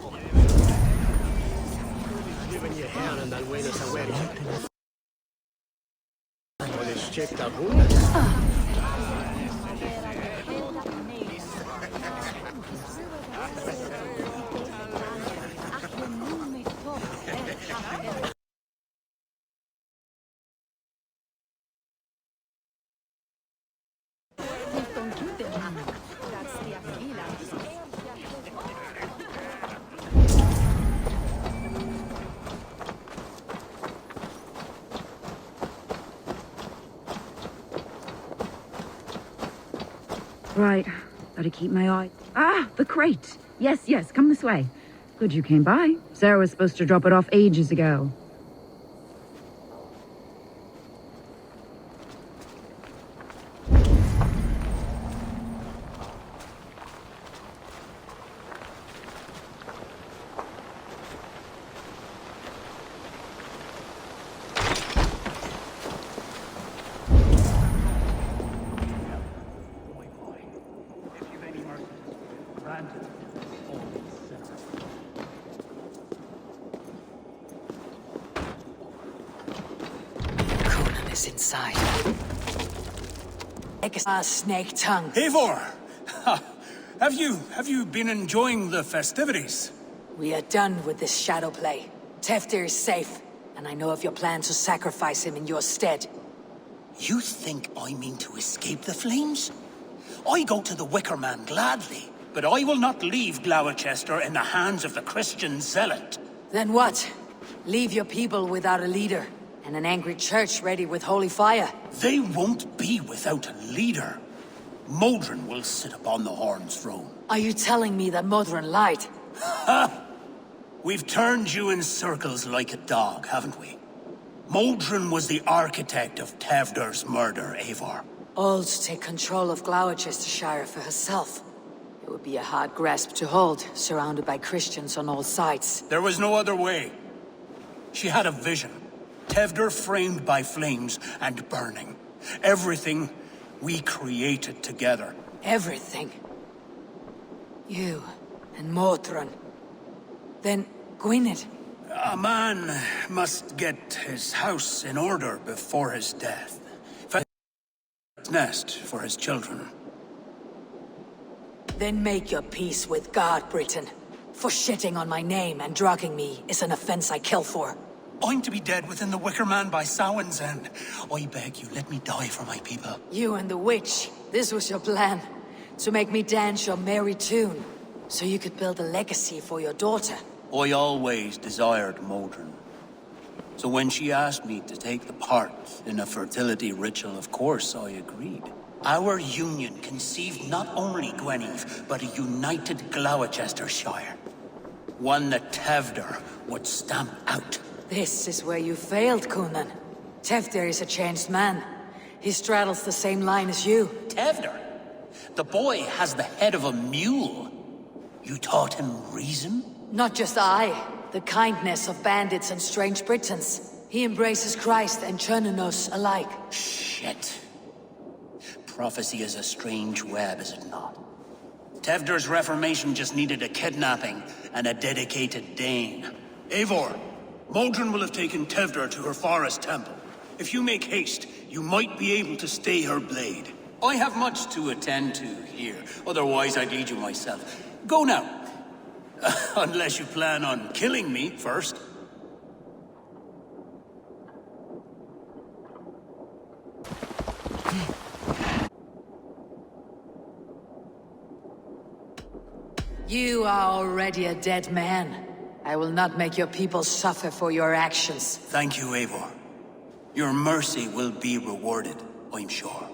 Right. Gotta keep my eye. Ah, the crate. Yes, yes, come this way. Good you came by. Sarah was supposed to drop it off ages ago. Coonan is inside. Snake tongue. Eivor! Have you been enjoying the festivities? We are done with this shadow play. Teftir is safe, and I know of your plan to sacrifice him in your stead. You think I mean to escape the flames? I go to the Wicker Man gladly, but I will not leave Gloucester in the hands of the Christian zealot. Then what? Leave your people without a leader, and an angry church ready with holy fire. They won't be without a leader. Modron will sit upon the Horn's throne. Are you telling me that Modron lied? Ha! We've turned you in circles like a dog, haven't we? Modron was the architect of Tevder's murder, Eivor. All to take control of Gloucestershire for herself. It would be a hard grasp to hold, surrounded by Christians on all sides. There was no other way. She had a vision. Tevder framed by flames and burning. Everything we created together. Everything. You and Modron. Then Gwynedd. A man must get his house in order before his death. His nest for his children. Then make your peace with God, Britain. For shitting on my name and drugging me is an offense I kill for. I'm to be dead within the Wicker Man by Samhain's end. I beg you, let me die for my people. You and the witch. This was your plan. To make me dance your merry tune. So you could build a legacy for your daughter. I always desired Modron. So when she asked me to take the part in a fertility ritual, of course I agreed. Our union conceived not only Gweneve, but a united Gloucestershire. One that Tevder would stamp out. This is where you failed, Coonan. Teftir is a changed man. He straddles the same line as you. Tevder? The boy has the head of a mule. You taught him reason? Not just I. The kindness of bandits and strange Britons. He embraces Christ and Chernonos alike. Shit. Prophecy is a strange web, is it not? Tevder's reformation just needed a kidnapping and a dedicated Dane. Eivor, Modron will have taken Tevder to her forest temple. If you make haste, you might be able to stay her blade. I have much to attend to here, otherwise I'd lead you myself. Go now. Unless you plan on killing me first. You are already a dead man. I will not make your people suffer for your actions. Thank you, Eivor. Your mercy will be rewarded, I'm sure.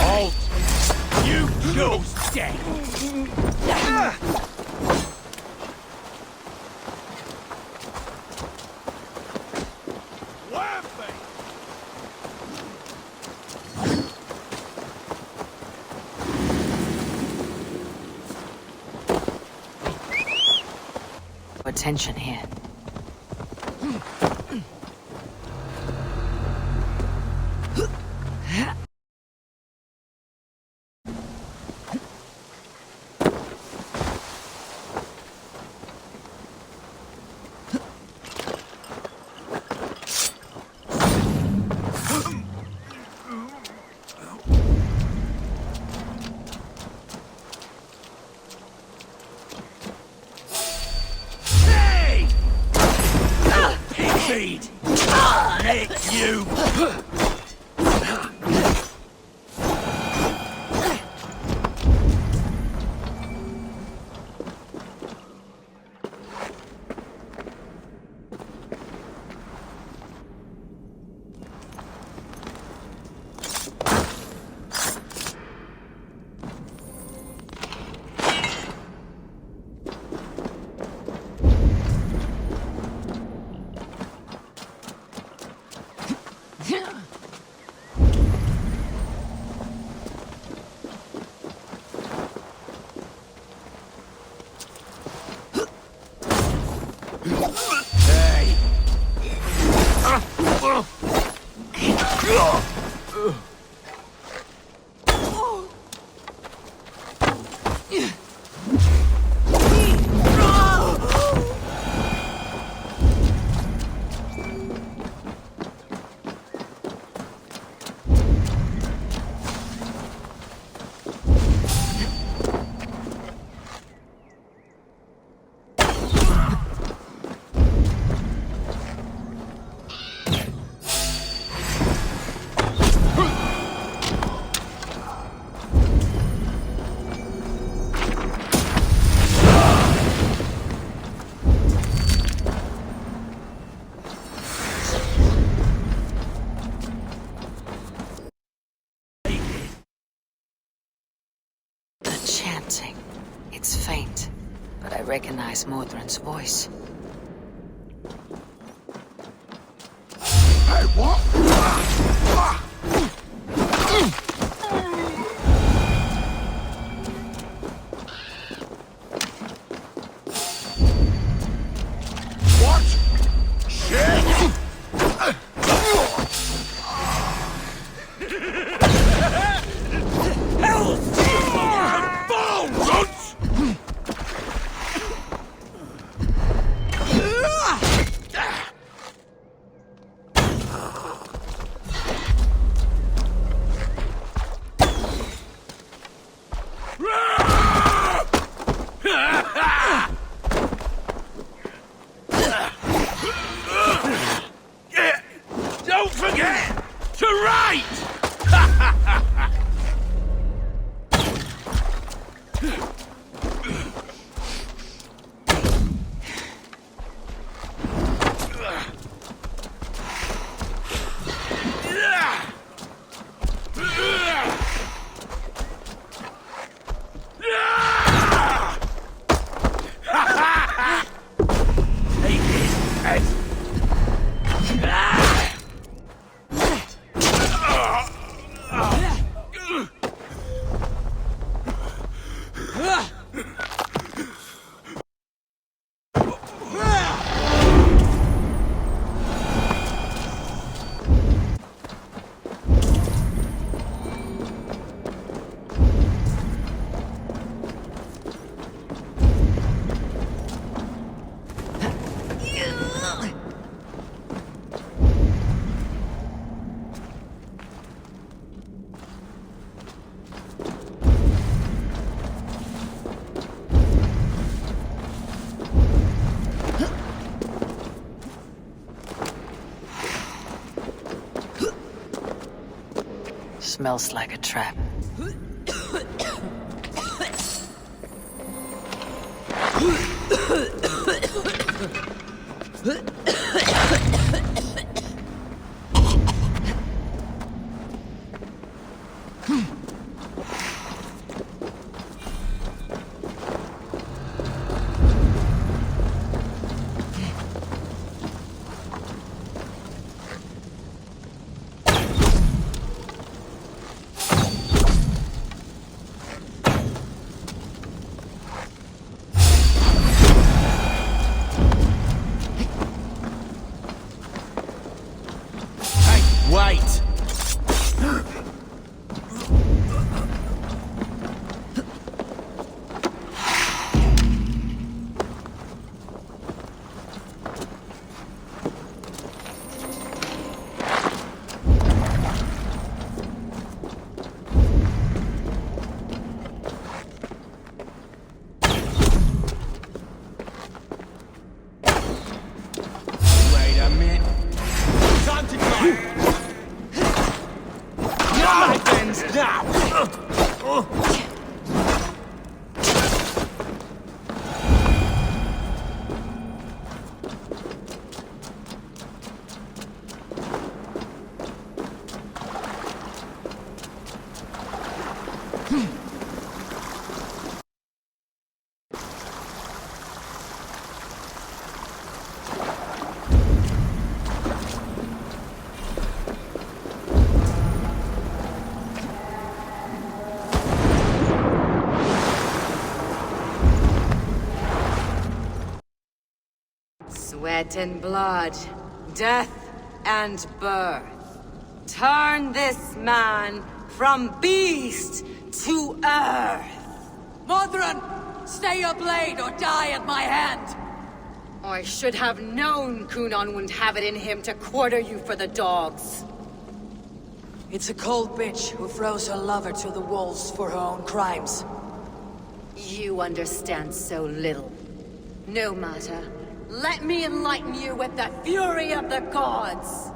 Halt! You chose death! Attention here. Nick, you! Chanting. It's faint, but I recognize Modron's voice. Hey, what? What? Shit! Don't forget to write! Smells like a trap. Wait! Wait a minute. Time to go! My friends, now! Sweat and blood, death and birth. Turn this man from beast to earth. Modron, stay your blade or die at my hand. I should have known Kunon wouldn't have it in him to quarter you for the dogs. It's a cold bitch who throws her lover to the wolves for her own crimes. You understand so little. No matter. Let me enlighten you with the fury of the gods!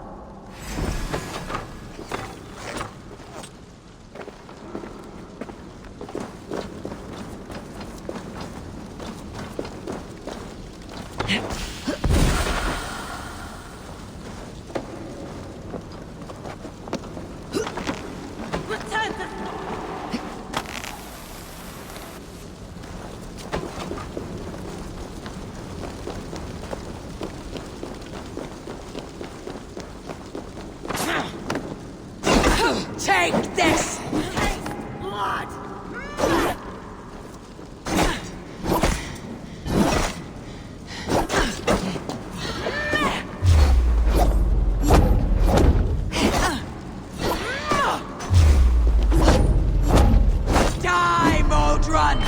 Take this! Blood! Die, Modron!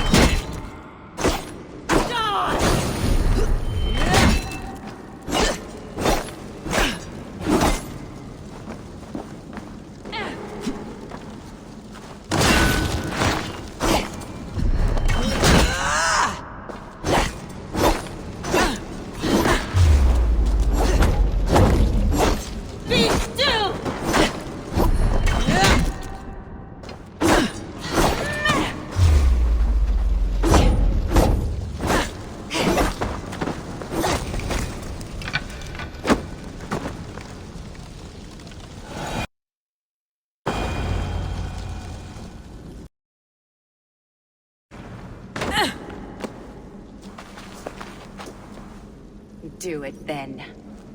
Do it then.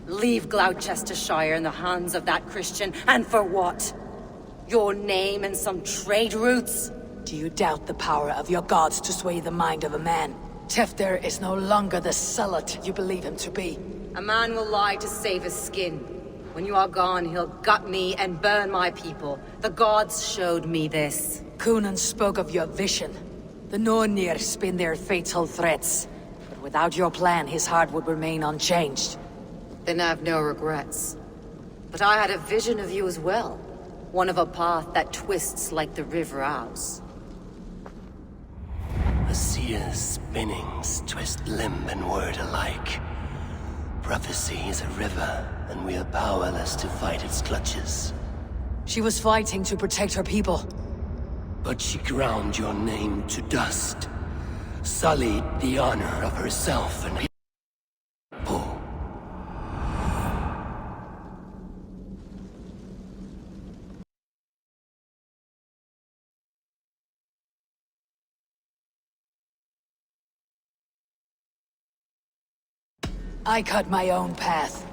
Leave Gloucestershire in the hands of that Christian, and for what? Your name and some trade routes? Do you doubt the power of your gods to sway the mind of a man? Tefter is no longer the zealot you believe him to be. A man will lie to save his skin. When you are gone, he'll gut me and burn my people. The gods showed me this. Kunan spoke of your vision. The Nornir spin their fatal threats. But without your plan, his heart would remain unchanged. Then I have no regrets. But I had a vision of you as well. One of a path that twists like the River Ouse. A seer's spinnings twist limb and word alike. Prophecy is a river, and we are powerless to fight its clutches. She was fighting to protect her people. But she ground your name to dust, sullied the honor of herself and people. I cut my own path.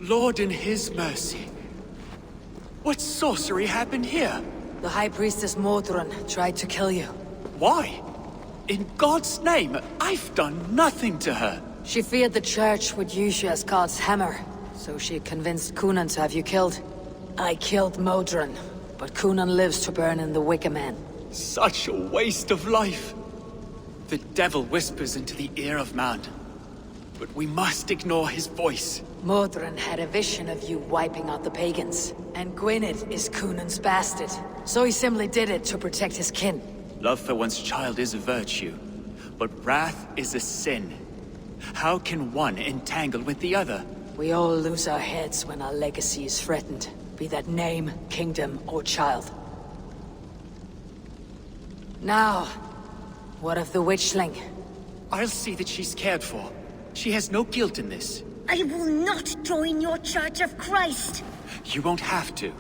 Lord in his mercy. What sorcery happened here? The High Priestess Modron tried to kill you. Why? In God's name, I've done nothing to her. She feared the Church would use you as God's hammer, so she convinced Cunan to have you killed. I killed Modron, but Cunan lives to burn in the Wicker Man. Such a waste of life. The devil whispers into the ear of man, but we must ignore his voice. Modron had a vision of you wiping out the pagans, and Gwynedd is Cunan's bastard, so he simply did it to protect his kin. Love for one's child is a virtue, but wrath is a sin. How can one entangle with the other? We all lose our heads when our legacy is threatened, be that name, kingdom, or child. Now, what of the witchling? I'll see that she's cared for. She has no guilt in this. I will not join your Church of Christ. You won't have to.